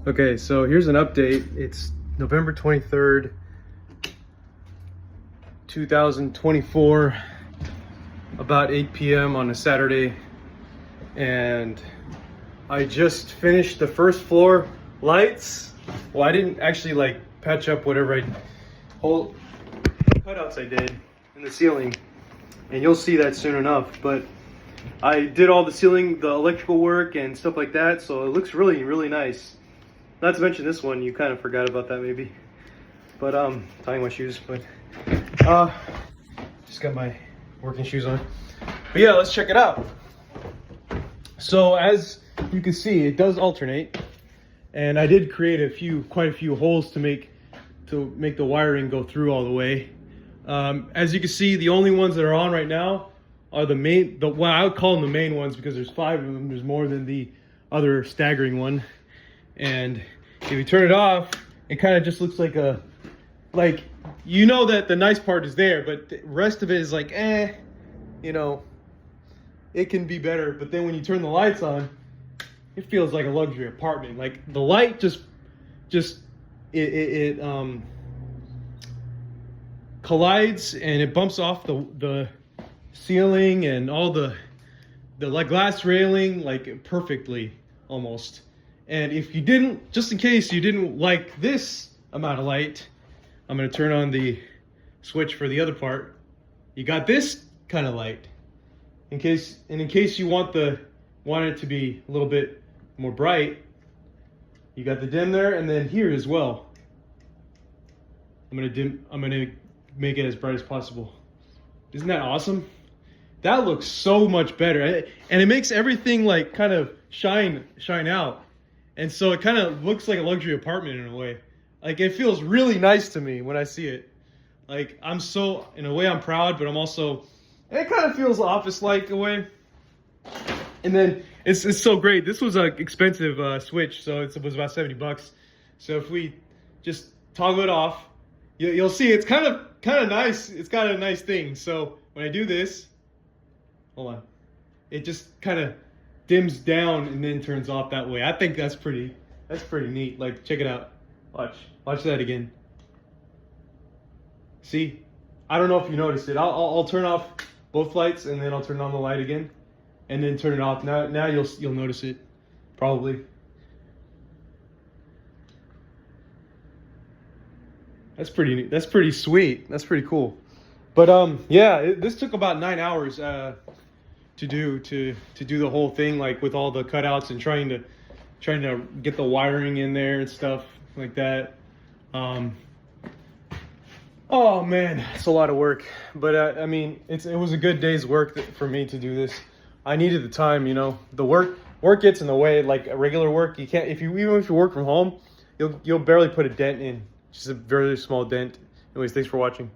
Okay, so here's an update. It's November 23rd, 2024, about 8 p.m. on a Saturday, and I just finished the first floor lights. Well, I didn't actually like patch up whatever whole cutouts I did in the ceiling, and you'll see that soon enough, but I did all the ceiling, the electrical work and stuff like that, so it looks really, really nice. Not to mention this one, you kind of forgot about that maybe. But tying my shoes, but just got my working shoes on. But yeah, let's check it out. So as you can see, it does alternate, and I did create quite a few holes to make the wiring go through all the way. As you can see, the only ones that are on right now are what I would call them the main ones, because there's 5 of them. There's more than the other staggering one. And if you turn it off, it kind of just looks like you know that the nice part is there, but the rest of it is like, you know, it can be better. But then when you turn the lights on, it feels like a luxury apartment. Like the light just collides and it bumps off the ceiling and all the like glass railing like perfectly almost. And if you didn't, just in case you didn't like this amount of light, I'm going to turn on the switch for the other part. You got this kind of light in case you want it to be a little bit more bright. You got the dim there, and then here as well. I'm going to make it as bright as possible. Isn't that awesome? That looks so much better, and it makes everything like kind of shine out. And so it kind of looks like a luxury apartment in a way. Like it feels really nice to me when I see it. Like in a way I'm proud, but I'm also, it kind of feels office-like in a way. And then it's so great. This was an expensive switch, so it was about $70. So if we just toggle it off, you'll see it's kind of nice. It's got a nice thing. So when I do this, hold on, it just kind of dims down and then turns off that way. I think that's pretty neat. Like, check it out. Watch that again. See, I don't know if you noticed it. I'll turn off both lights and then I'll turn on the light again, and then turn it off. Now you'll notice it, probably. That's pretty neat. That's pretty sweet. That's pretty cool. But yeah, this took about 9 hours to do the whole thing, like with all the cutouts and trying to get the wiring in there and stuff like that. Oh man, it's a lot of work, but I mean, it was a good day's work for me to do this. I needed the time, you know. The work gets in the way. Like regular work, you can't, even if you work from home, you'll barely put a dent in, just a very small dent. Anyways, thanks for watching.